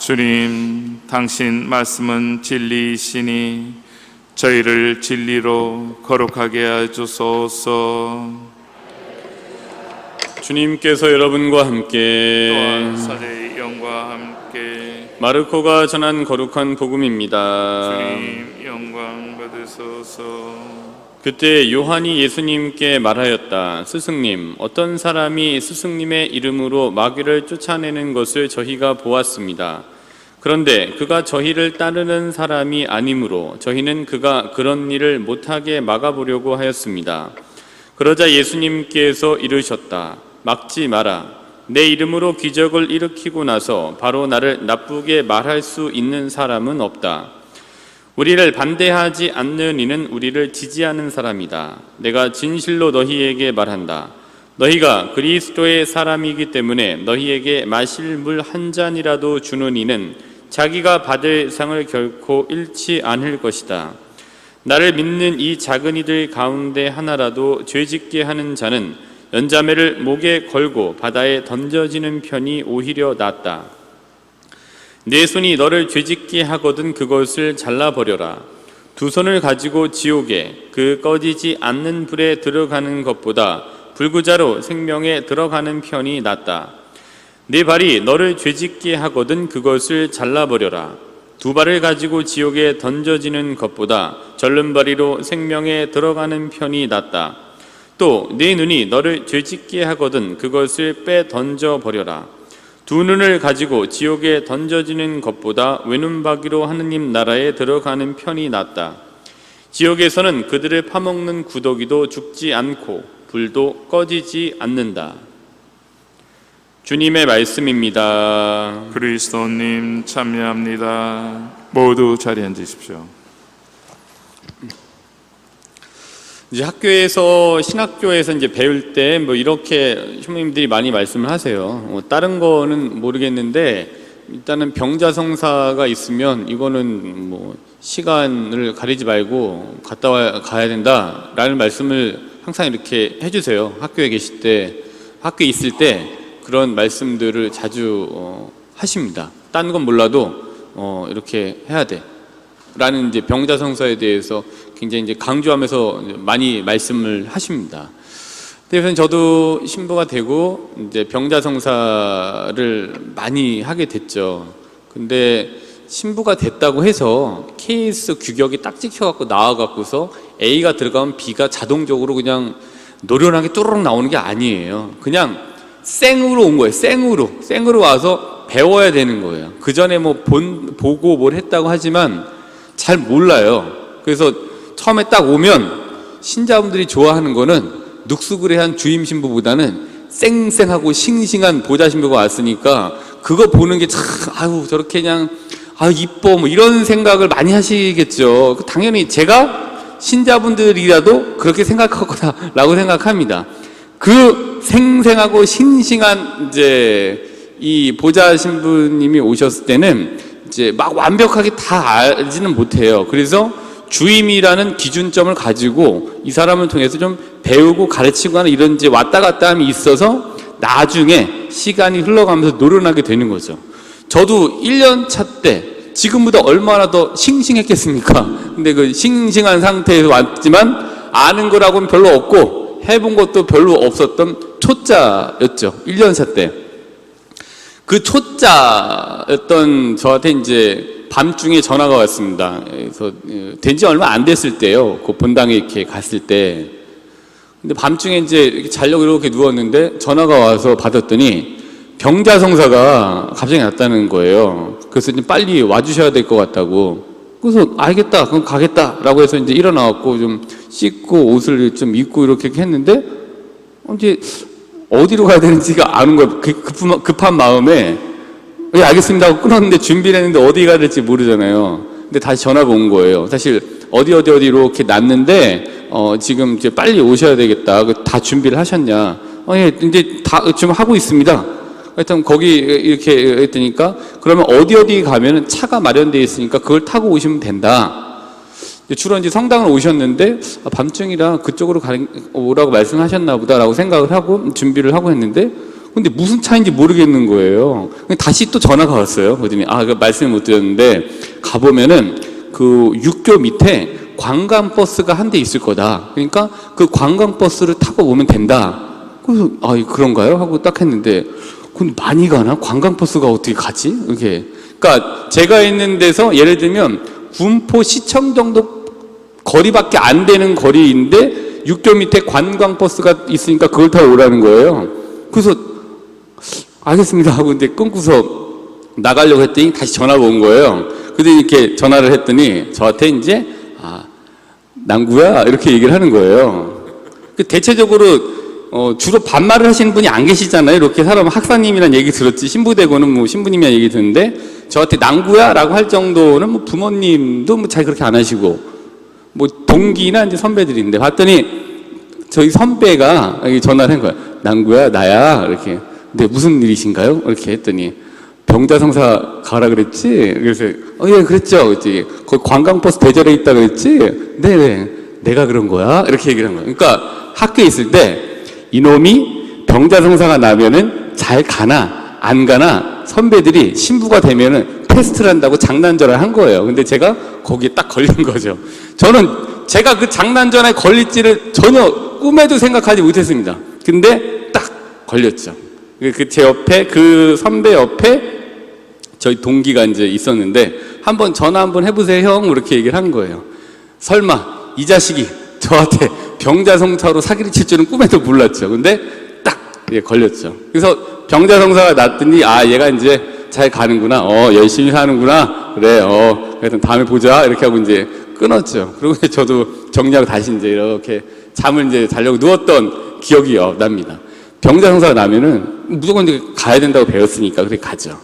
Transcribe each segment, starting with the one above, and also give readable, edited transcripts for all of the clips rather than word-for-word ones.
주님, 당신 말씀은 진리이시니 저희를 진리로 거룩하게 하소서. 주님께서 여러분과 함께 또한 사제의 영과 함께 마르코가 전한 거룩한 복음입니다. 주님 영광 받으소서. 그때 요한이 예수님께 말하였다. 스승님, 어떤 사람이 스승님의 이름으로 마귀를 쫓아내는 것을 저희가 보았습니다. 그런데 그가 저희를 따르는 사람이 아니므로 저희는 그가 그런 일을 못하게 막아보려고 하였습니다. 그러자 예수님께서 이르셨다. 막지 마라. 내 이름으로 기적을 일으키고 나서 바로 나를 나쁘게 말할 수 있는 사람은 없다. 우리를 반대하지 않는 이는 우리를 지지하는 사람이다. 내가 진실로 너희에게 말한다. 너희가 그리스도의 사람이기 때문에 너희에게 마실 물 한 잔이라도 주는 이는 자기가 받을 상을 결코 잃지 않을 것이다. 나를 믿는 이 작은 이들 가운데 하나라도 죄짓게 하는 자는 연자매를 목에 걸고 바다에 던져지는 편이 오히려 낫다. 내 손이 너를 죄짓게 하거든 그것을 잘라버려라. 두 손을 가지고 지옥에 그 꺼지지 않는 불에 들어가는 것보다 불구자로 생명에 들어가는 편이 낫다. 네 발이 너를 죄짓게 하거든 그것을 잘라버려라. 두 발을 가지고 지옥에 던져지는 것보다 절름발이로 생명에 들어가는 편이 낫다. 또 네 눈이 너를 죄짓게 하거든 그것을 빼 던져버려라. 두 눈을 가지고 지옥에 던져지는 것보다 외눈박이로 하느님 나라에 들어가는 편이 낫다. 지옥에서는 그들을 파먹는 구더기도 죽지 않고 불도 꺼지지 않는다. 주님의 말씀입니다. 그리스도님 참여합니다. 모두 자리에 앉으십시오. 이제 학교에서 신학교에서 이제 배울 때 뭐 이렇게 선생님들이 많이 말씀을 하세요. 다른 거는 모르겠는데 일단은 병자성사가 있으면 이거는 뭐 시간을 가리지 말고 가야 된다라는 말씀을 항상 이렇게 해주세요. 학교에 계실 때, 학교에 있을 때 그런 말씀들을 자주 하십니다. 딴 건 몰라도 이렇게 해야 돼. 라는 이제 병자성사에 대해서 굉장히 이제 강조하면서 많이 말씀을 하십니다. 그래서 저도 신부가 되고 이제 병자성사를 많이 하게 됐죠. 근데 신부가 됐다고 해서 KS 규격이 딱 찍혀갖고 나와갖고서 A가 들어가면 B가 자동적으로 그냥 노련하게 뚜루룩 나오는 게 아니에요. 그냥 생으로 온 거예요. 생으로 와서 배워야 되는 거예요. 그 전에 뭐 보고 뭘 했다고 하지만 잘 몰라요. 그래서 처음에 딱 오면 신자분들이 좋아하는 거는 눅수그레한 주임 신부보다는 쌩쌩하고 싱싱한 보좌 신부가 왔으니까 그거 보는 게 참 아유 저렇게 그냥 아유 이뻐 뭐 이런 생각을 많이 하시겠죠. 당연히 제가 신자분들이라도 그렇게 생각할 거다라고 생각합니다. 그 생생하고 싱싱한 이제 이 보좌 신부님이 오셨을 때는 이제 막 완벽하게 다 알지는 못해요. 그래서 주임이라는 기준점을 가지고 이 사람을 통해서 좀 배우고 가르치고 하는 이런 이제 왔다 갔다 함이 있어서 나중에 시간이 흘러가면서 노련하게 되는 거죠. 저도 1년 차 때 지금보다 얼마나 더 싱싱했겠습니까? 근데 그 싱싱한 상태에서 왔지만 아는 거라고는 별로 없고 해본 것도 별로 없었던 초짜였죠. 1년 차 때. 그 초짜였던 저한테 이제 밤중에 전화가 왔습니다. 그래서 된 지 얼마 안 됐을 때요. 그 본당에 이렇게 갔을 때. 근데 밤중에 이제 이렇게 자려고 이렇게 누웠는데 전화가 와서 받았더니 병자성사가 갑자기 났다는 거예요. 그래서 이제 빨리 와주셔야 될 것 같다고. 그래서 알겠다, 그럼 가겠다라고 해서 이제 일어나갖고 좀 씻고 옷을 좀 입고 이렇게 했는데 이제 어디로 가야 되는지가 아는 거예요. 급한 마음에 예, 알겠습니다 하고 끊었는데 준비를 했는데 어디 가야 될지 모르잖아요. 근데 다시 전화가 온 거예요. 사실 어디로 이렇게 났는데 지금 이제 빨리 오셔야 되겠다. 다 준비를 하셨냐? 예, 이제 다 지금 하고 있습니다. 하여튼 거기 이렇게 했더니까 그러면 어디 가면은 차가 마련되어 있으니까 그걸 타고 오시면 된다. 주로 이제 성당을 오셨는데 밤중이라 그쪽으로 오라고 말씀하셨나 보다라고 생각을 하고 준비를 하고 했는데 근데 무슨 차인지 모르겠는 거예요. 다시 또 전화가 왔어요. 그랬더니 그 말씀을 못 드렸는데 가보면은 그 육교 밑에 관광버스가 한 대 있을 거다. 그러니까 그 관광버스를 타고 오면 된다. 그래서 그런가요? 하고 딱 했는데 그럼 많이 가나? 관광버스가 어떻게 가지? 이렇게. 그러니까 제가 있는 데서 예를 들면 군포 시청 정도 거리밖에 안 되는 거리인데 육교 밑에 관광버스가 있으니까 그걸 타고 오라는 거예요. 그래서 알겠습니다 하고 근데 끊고서 나가려고 했더니 다시 전화가 온 거예요. 그래서 이렇게 전화를 했더니 저한테 이제 남구야 이렇게 얘기를 하는 거예요. 대체적으로 주로 반말을 하시는 분이 안 계시잖아요. 이렇게 사람 학사님이란 얘기 들었지 신부되고는 뭐 신부님이란 얘기 듣는데 저한테 남구야 라고 할 정도는 뭐 부모님도 뭐 잘 그렇게 안 하시고 뭐 동기나 이제 선배들인데 봤더니 저희 선배가 전화를 한 거야. 남구야 나야 이렇게. 근데 무슨 일이신가요? 이렇게 했더니 병자성사 가라 그랬지? 그래서 예 그랬죠. 그랬지. 거기 관광버스 대절에 있다 그랬지? 네 내가 그런 거야. 이렇게 얘기를 한 거야. 그러니까 학교에 있을 때 이놈이 병자성사가 나면은 잘 가나 안 가나 선배들이 신부가 되면은 테스트를 한다고 장난전화를 한 거예요. 근데 제가 거기에 딱 걸린 거죠. 저는 제가 그 장난전화에 걸릴지를 전혀 꿈에도 생각하지 못했습니다. 근데 딱 걸렸죠. 제 옆에 그 선배 옆에 저희 동기가 이제 있었는데 한번 전화 한번 해보세요 형 이렇게 얘기를 한 거예요. 설마 이 자식이 저한테 병자성사로 사기를 칠 줄은 꿈에도 몰랐죠. 근데 딱 걸렸죠. 그래서 병자성사가 났더니 얘가 이제 잘 가는구나. 열심히 사는구나. 그래. 그래서 다음에 보자. 이렇게 하고 이제 끊었죠. 그리고 저도 정리하고 다시 이제 이렇게 잠을 이제 자려고 누웠던 기억이 납니다. 병자성사가 나면은 무조건 이제 가야 된다고 배웠으니까 그렇게 가죠.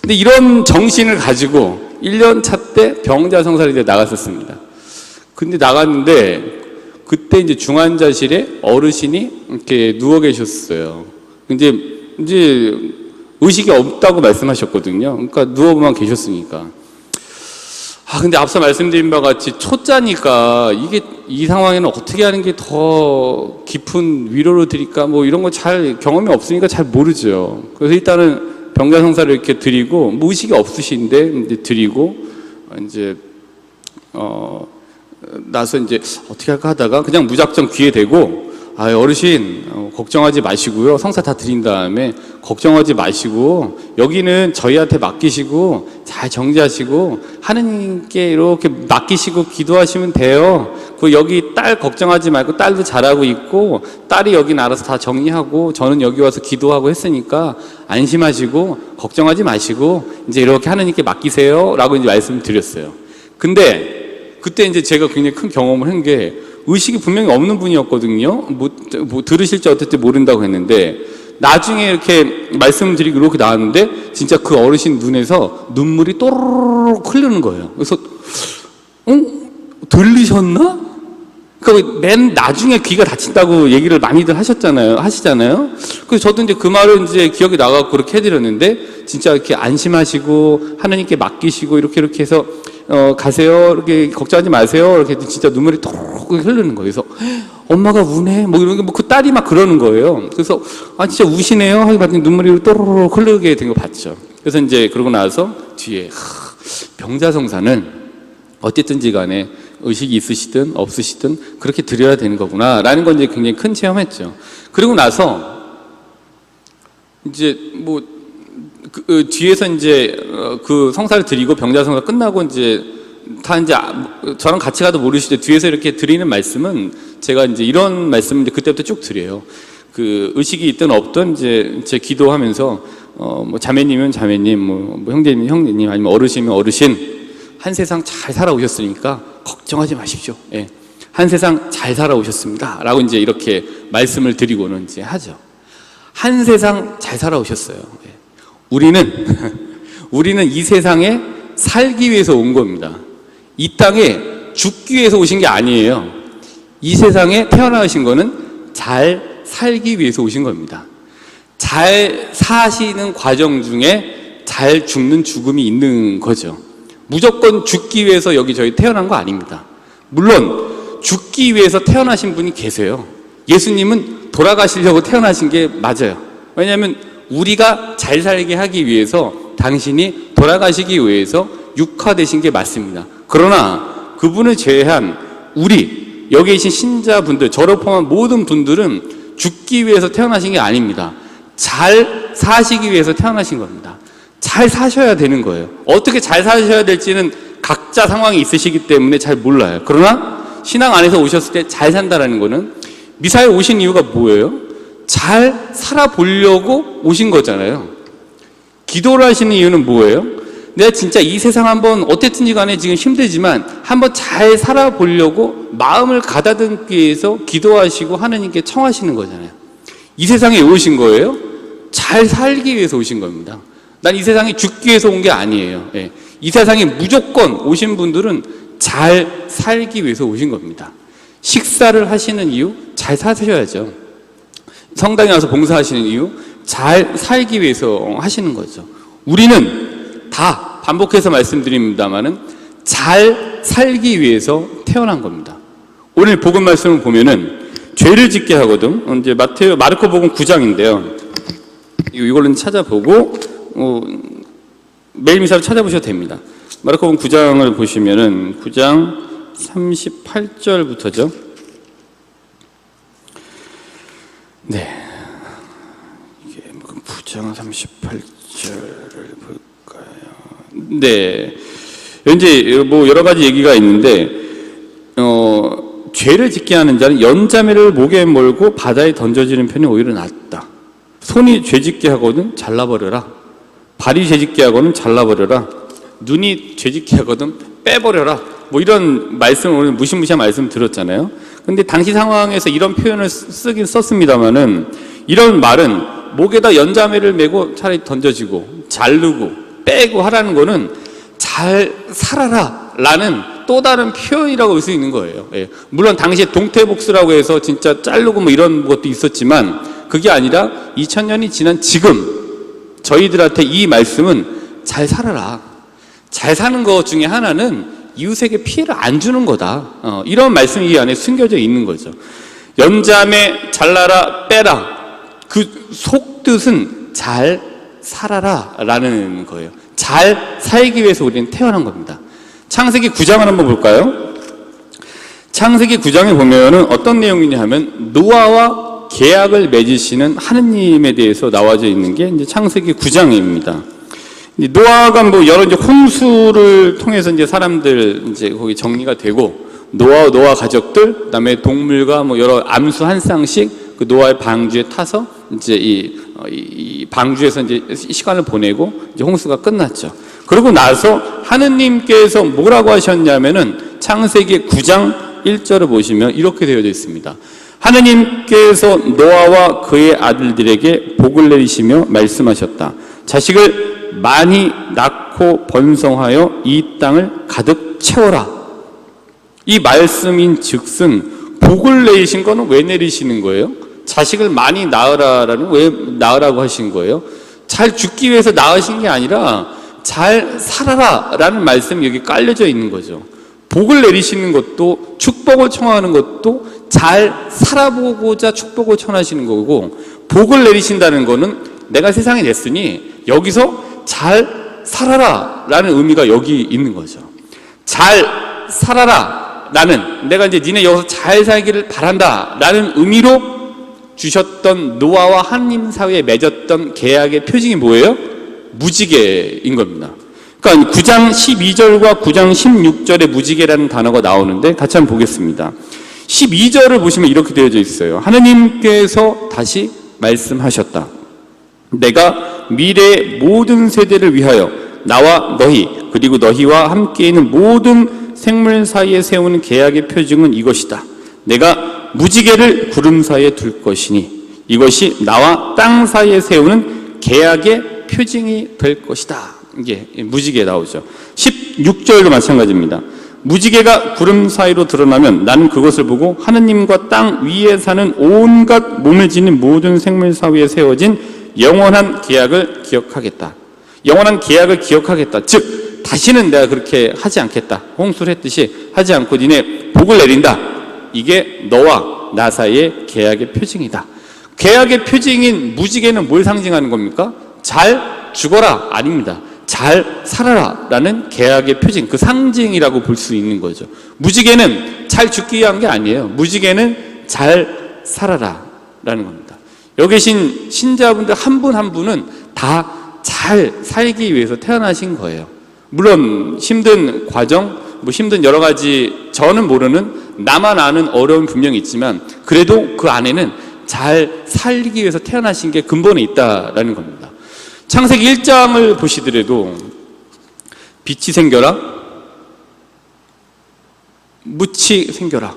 근데 이런 정신을 가지고 1년 차 때 병자성사를 이제 나갔었습니다. 근데 나갔는데 그때 이제 중환자실에 어르신이 이렇게 누워 계셨어요. 이제 의식이 없다고 말씀하셨거든요. 그러니까 누워만 계셨으니까. 근데 앞서 말씀드린 바와 같이 초짜니까 이 상황에는 어떻게 하는 게 더 깊은 위로를 드릴까 뭐 이런 거 잘 경험이 없으니까 잘 모르죠. 그래서 일단은 병자성사를 이렇게 드리고 뭐 의식이 없으신데 이제 드리고 이제 나서 이제 어떻게 할까 하다가 그냥 무작정 귀에 대고 어르신 걱정하지 마시고요. 성사 다 드린 다음에 걱정하지 마시고 여기는 저희한테 맡기시고 잘 정지하시고 하느님께 이렇게 맡기시고 기도하시면 돼요. 여기 딸 걱정하지 말고 딸도 잘하고 있고 딸이 여기는 알아서 다 정리하고 저는 여기 와서 기도하고 했으니까 안심하시고 걱정하지 마시고 이제 이렇게 하느님께 맡기세요 라고 이제 말씀을 드렸어요. 근데 그때 이제 제가 굉장히 큰 경험을 한 게 의식이 분명히 없는 분이었거든요. 뭐 들으실지 어떨지 모른다고 했는데 나중에 이렇게 말씀을 드리고 이렇게 나왔는데 진짜 그 어르신 눈에서 눈물이 또르륵 흐르는 거예요. 그래서 들리셨나? 그러니까 맨 나중에 귀가 다친다고 얘기를 많이들 하시잖아요. 그래서 저도 이제 그 말을 이제 기억이 나갖고 그렇게 해드렸는데 진짜 이렇게 안심하시고 하나님께 맡기시고 이렇게 해서 가세요. 이렇게 걱정하지 마세요. 이렇게 진짜 눈물이 토록 흐르는 거예요. 그래서 엄마가 우네. 뭐 이런 게 그 딸이 막 그러는 거예요. 그래서 진짜 우시네요. 하고 봤더니 눈물이 또르륵 흐르게 된 거 봤죠. 그래서 이제 그러고 나서 뒤에 병자성사는 어쨌든지 간에 의식이 있으시든 없으시든 그렇게 드려야 되는 거구나라는 건 이제 굉장히 큰 체험했죠. 그리고 나서 이제 뭐 뒤에서 이제 그 성사를 드리고 병자성사 끝나고 이제 다 이제 저랑 같이 가도 모르시죠. 뒤에서 이렇게 드리는 말씀은 제가 이제 이런 말씀을 이제 그때부터 쭉 드려요. 그 의식이 있든 없든 이제 제 기도하면서 뭐 자매님은 자매님, 뭐 형제님은 형제님, 아니면 어르신이면 어르신 한 세상 잘 살아오셨으니까 걱정하지 마십시오. 예. 한 세상 잘 살아오셨습니다. 라고 이제 이렇게 말씀을 드리고는 이제 하죠. 한 세상 잘 살아오셨어요. 예. 우리는 이 세상에 살기 위해서 온 겁니다. 이 땅에 죽기 위해서 오신 게 아니에요. 이 세상에 태어나신 거는 잘 살기 위해서 오신 겁니다. 잘 사시는 과정 중에 잘 죽는 죽음이 있는 거죠. 무조건 죽기 위해서 여기 저희 태어난 거 아닙니다. 물론 죽기 위해서 태어나신 분이 계세요. 예수님은 돌아가시려고 태어나신 게 맞아요. 왜냐하면 우리가 잘 살게 하기 위해서 당신이 돌아가시기 위해서 육화되신 게 맞습니다. 그러나 그분을 제외한 우리 여기 계신 신자분들, 저를 포함한 모든 분들은 죽기 위해서 태어나신 게 아닙니다. 잘 사시기 위해서 태어나신 겁니다. 잘 사셔야 되는 거예요. 어떻게 잘 사셔야 될지는 각자 상황이 있으시기 때문에 잘 몰라요. 그러나 신앙 안에서 오셨을 때 잘 산다라는 거는, 미사에 오신 이유가 뭐예요? 잘 살아보려고 오신 거잖아요. 기도를 하시는 이유는 뭐예요? 내가 진짜 이 세상 한번 어땠든지 간에 지금 힘들지만 한번 잘 살아보려고 마음을 가다듬기 위해서 기도하시고 하느님께 청하시는 거잖아요. 이 세상에 오신 거예요? 잘 살기 위해서 오신 겁니다. 난 이 세상에 죽기 위해서 온 게 아니에요. 예. 이 세상에 무조건 오신 분들은 잘 살기 위해서 오신 겁니다. 식사를 하시는 이유? 잘 사셔야죠. 성당에 와서 봉사하시는 이유? 잘 살기 위해서 하시는 거죠. 우리는 다 반복해서 말씀드립니다만은 잘 살기 위해서 태어난 겁니다. 오늘 복음 말씀을 보면은 죄를 짓게 하거든. 이제 마르코복음 9장인데요. 이걸로 찾아보고 매일 미사를 찾아보셔도 됩니다. 마르코복음 9장을 보시면은 9장 38절부터죠. 네. 이게 9장 38절을 볼까요? 네. 이제 뭐 여러 가지 얘기가 있는데, 죄를 짓게 하는 자는 연자매를 목에 몰고 바다에 던져지는 편이 오히려 낫다. 손이 죄 짓게 하거든 잘라버려라. 발이 죄 짓게 하거든 잘라버려라. 눈이 죄 짓게 하거든 빼버려라. 뭐 이런 말씀을 오늘 무시무시한 말씀 들었잖아요. 근데 당시 상황에서 이런 표현을 쓰긴 썼습니다만은, 이런 말은 목에다 연자매를 메고 차라리 던져지고 자르고 빼고 하라는 거는 잘 살아라 라는 또 다른 표현이라고 볼 수 있는 거예요. 예. 물론 당시에 동태복수라고 해서 진짜 자르고 뭐 이런 것도 있었지만, 그게 아니라 2000년이 지난 지금 저희들한테 이 말씀은 잘 살아라. 잘 사는 것 중에 하나는 이웃에게 피해를 안 주는 거다. 이런 말씀이 이 안에 숨겨져 있는 거죠. 연자매 잘라라 빼라. 그 속뜻은 잘 살아라 라는 거예요. 잘 살기 위해서 우리는 태어난 겁니다. 창세기 9장을 한번 볼까요? 창세기 9장에 보면은 어떤 내용이냐 하면 노아와 계약을 맺으시는 하느님에 대해서 나와져 있는 게 이제 창세기 9장입니다. 노아가 뭐 여러 이제 홍수를 통해서 이제 사람들 이제 거기 정리가 되고, 노아 가족들, 그다음에 동물과 뭐 여러 암수 한 쌍씩 그 노아의 방주에 타서 이제 이 방주에서 이제 시간을 보내고 이제 홍수가 끝났죠. 그러고 나서 하느님께서 뭐라고 하셨냐면은 창세기 9장 1절을 보시면 이렇게 되어져 있습니다. 하느님께서 노아와 그의 아들들에게 복을 내리시며 말씀하셨다. 자식을 많이 낳고 번성하여 이 땅을 가득 채워라. 이 말씀인 즉슨 복을 내리신 거는 왜 내리시는 거예요? 자식을 많이 낳으라라는 왜 낳으라고 하신 거예요? 잘 죽기 위해서 낳으신 게 아니라 잘 살아라 라는 말씀이 여기 깔려져 있는 거죠. 복을 내리시는 것도, 축복을 청하는 것도 잘 살아보고자 축복을 청하시는 거고, 복을 내리신다는 거는 내가 세상에 냈으니 여기서 잘 살아라 라는 의미가 여기 있는 거죠. 잘 살아라 라는, 내가 이제 니네 여기서 잘 살기를 바란다 라는 의미로 주셨던 노아와 하느님 사이에 맺었던 계약의 표징이 뭐예요? 무지개인 겁니다. 그러니까 9장 12절과 9장 16절에 무지개라는 단어가 나오는데 같이 한번 보겠습니다. 12절을 보시면 이렇게 되어져 있어요. 하느님께서 다시 말씀하셨다. 내가 미래의 모든 세대를 위하여 나와 너희 그리고 너희와 함께 있는 모든 생물 사이에 세우는 계약의 표징은 이것이다. 내가 무지개를 구름 사이에 둘 것이니 이것이 나와 땅 사이에 세우는 계약의 표징이 될 것이다. 이게 무지개 나오죠. 16절도 마찬가지입니다. 무지개가 구름 사이로 드러나면 나는 그것을 보고 하느님과 땅 위에 사는 온갖 몸을 지닌 모든 생물 사이에 세워진 영원한 계약을 기억하겠다. 영원한 계약을 기억하겠다. 즉 다시는 내가 그렇게 하지 않겠다. 홍수를 했듯이 하지 않고 니네 복을 내린다. 이게 너와 나 사이의 계약의 표징이다. 계약의 표징인 무지개는 뭘 상징하는 겁니까? 잘 죽어라 아닙니다. 잘 살아라 라는 계약의 표징, 그 상징이라고 볼 수 있는 거죠. 무지개는 잘 죽기 위한 게 아니에요. 무지개는 잘 살아라 라는 겁니다. 여기 계신 신자분들 한 분 한 분은 다 잘 살기 위해서 태어나신 거예요. 물론 힘든 과정, 힘든 여러 가지 저는 모르는, 나만 아는 어려움이 분명히 있지만 그래도 그 안에는 잘 살기 위해서 태어나신 게 근본에 있다라는 겁니다. 창세기 1장을 보시더라도 빛이 생겨라, 묻이 생겨라,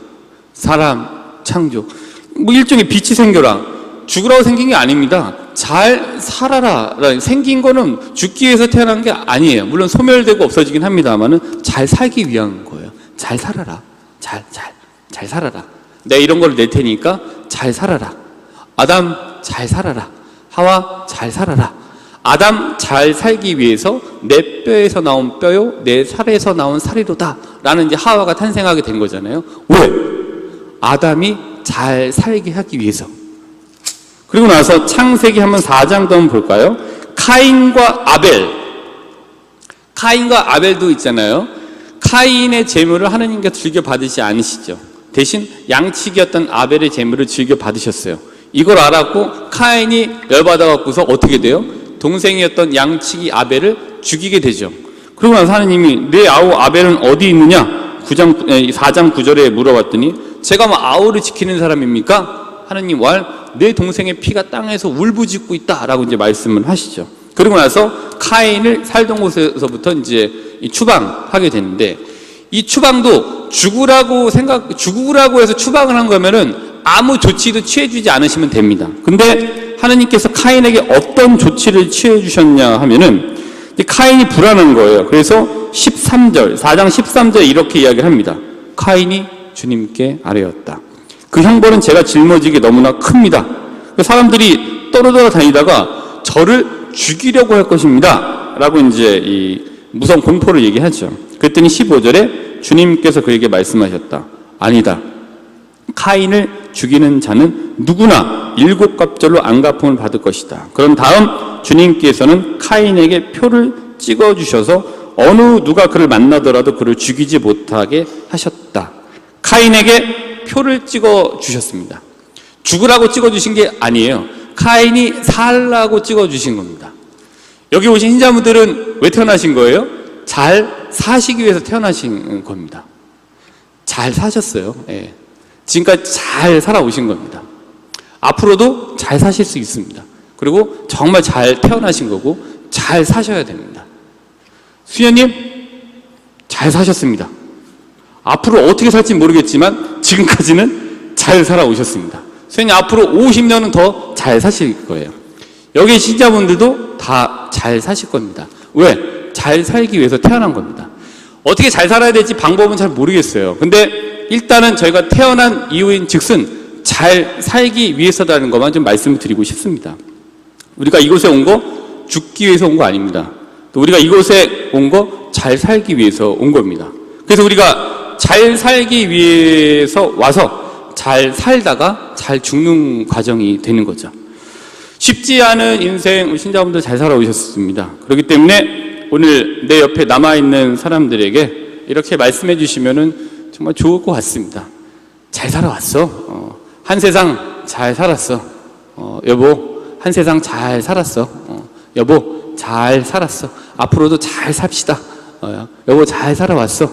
사람 창조, 일종의 빛이 생겨라, 죽으라고 생긴 게 아닙니다. 잘 살아라. 생긴 거는 죽기 위해서 태어난 게 아니에요. 물론 소멸되고 없어지긴 합니다만은 잘 살기 위한 거예요. 잘 살아라. 잘 살아라. 내가 이런 걸 낼 테니까 잘 살아라. 아담 잘 살아라. 하와 잘 살아라. 아담 잘 살기 위해서 내 뼈에서 나온 뼈요, 내 살에서 나온 살이로다 라는 이제 하와가 탄생하게 된 거잖아요. 왜? 아담이 잘 살게 하기 위해서. 그리고 나서 창세기 한번 4장도 한번 볼까요? 카인과 아벨도 있잖아요. 카인의 제물을 하나님께 즐겨 받으시 않으시죠. 대신 양치기였던 아벨의 제물을 즐겨 받으셨어요. 이걸 알았고 카인이 열받아갖고서 어떻게 돼요? 동생이었던 양치기 아벨을 죽이게 되죠. 그러고 나서 하나님이 내 아우 아벨은 어디 있느냐? 4장 9절에 물어봤더니 제가 뭐 아우를 지키는 사람입니까? 하나님 내 동생의 피가 땅에서 울부짖고 있다라고 이제 말씀을 하시죠. 그리고 나서 카인을 살던 곳에서부터 이제 추방하게 되는데, 이 추방도 죽으라고 해서 추방을 한 거면은 아무 조치도 취해주지 않으시면 됩니다. 근데 하나님께서 카인에게 어떤 조치를 취해 주셨냐 하면은 카인이 불안한 거예요. 그래서 4장 13절에 이렇게 이야기를 합니다. 카인이 주님께 아뢰었다. 그 형벌은 제가 짊어지기 너무나 큽니다. 사람들이 떨어져 다니다가 저를 죽이려고 할 것입니다 라고 이제 이 무서운 공포를 얘기하죠. 그랬더니 15절에 주님께서 그에게 말씀하셨다. 아니다. 카인을 죽이는 자는 누구나 7갑절로 안갚음을 받을 것이다. 그런 다음 주님께서는 카인에게 표를 찍어주셔서 어느 누가 그를 만나더라도 그를 죽이지 못하게 하셨다. 카인에게 표를 찍어주셨습니다. 죽으라고 찍어주신 게 아니에요. 카인이 살라고 찍어주신 겁니다. 여기 오신 신자분들은 왜 태어나신 거예요? 잘 사시기 위해서 태어나신 겁니다. 잘 사셨어요. 예. 지금까지 잘 살아오신 겁니다. 앞으로도 잘 사실 수 있습니다. 그리고 정말 잘 태어나신 거고 잘 사셔야 됩니다. 수녀님 잘 사셨습니다. 앞으로 어떻게 살지 모르겠지만 지금까지는 잘 살아오셨습니다. 수녀님 앞으로 50년은 더 잘 사실 거예요. 여기 신자분들도 다 잘 사실 겁니다. 왜? 잘 살기 위해서 태어난 겁니다. 어떻게 잘 살아야 될지 방법은 잘 모르겠어요. 근데 일단은 저희가 태어난 이유인 즉슨 잘 살기 위해서라는 것만 좀 말씀을 드리고 싶습니다. 우리가 이곳에 온 거 죽기 위해서 온 거 아닙니다. 또 우리가 이곳에 온 거 잘 살기 위해서 온 겁니다. 그래서 우리가 잘 살기 위해서 와서 잘 살다가 잘 죽는 과정이 되는 거죠. 쉽지 않은 인생 신자분들 잘 살아오셨습니다. 그렇기 때문에 오늘 내 옆에 남아있는 사람들에게 이렇게 말씀해 주시면은 정말 좋을 것 같습니다. 잘 살아왔어. 한 세상 잘 살았어. 여보, 한 세상 잘 살았어. 여보, 잘 살았어. 앞으로도 잘 삽시다. 여보, 잘 살아왔어.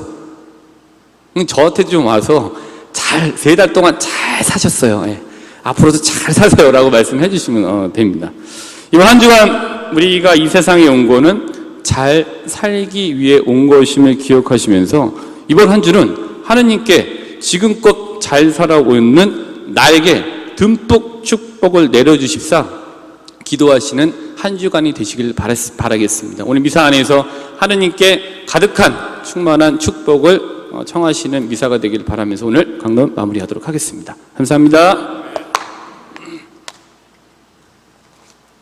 저한테 좀 와서 3달 동안 잘 사셨어요. 예. 앞으로도 잘 사세요 라고 말씀해 주시면 됩니다. 이번 한 주간 우리가 이 세상에 온 거는 잘 살기 위해 온 것임을 기억하시면서 이번 한 주는 하느님께 지금껏 잘 살아오는 나에게 듬뿍 축복을 내려주십사 기도하시는 한 주간이 되시길 바라겠습니다. 오늘 미사 안에서 하느님께 가득한 충만한 축복을 청하시는 미사가 되길 바라면서 오늘 강론 마무리하도록 하겠습니다. 감사합니다.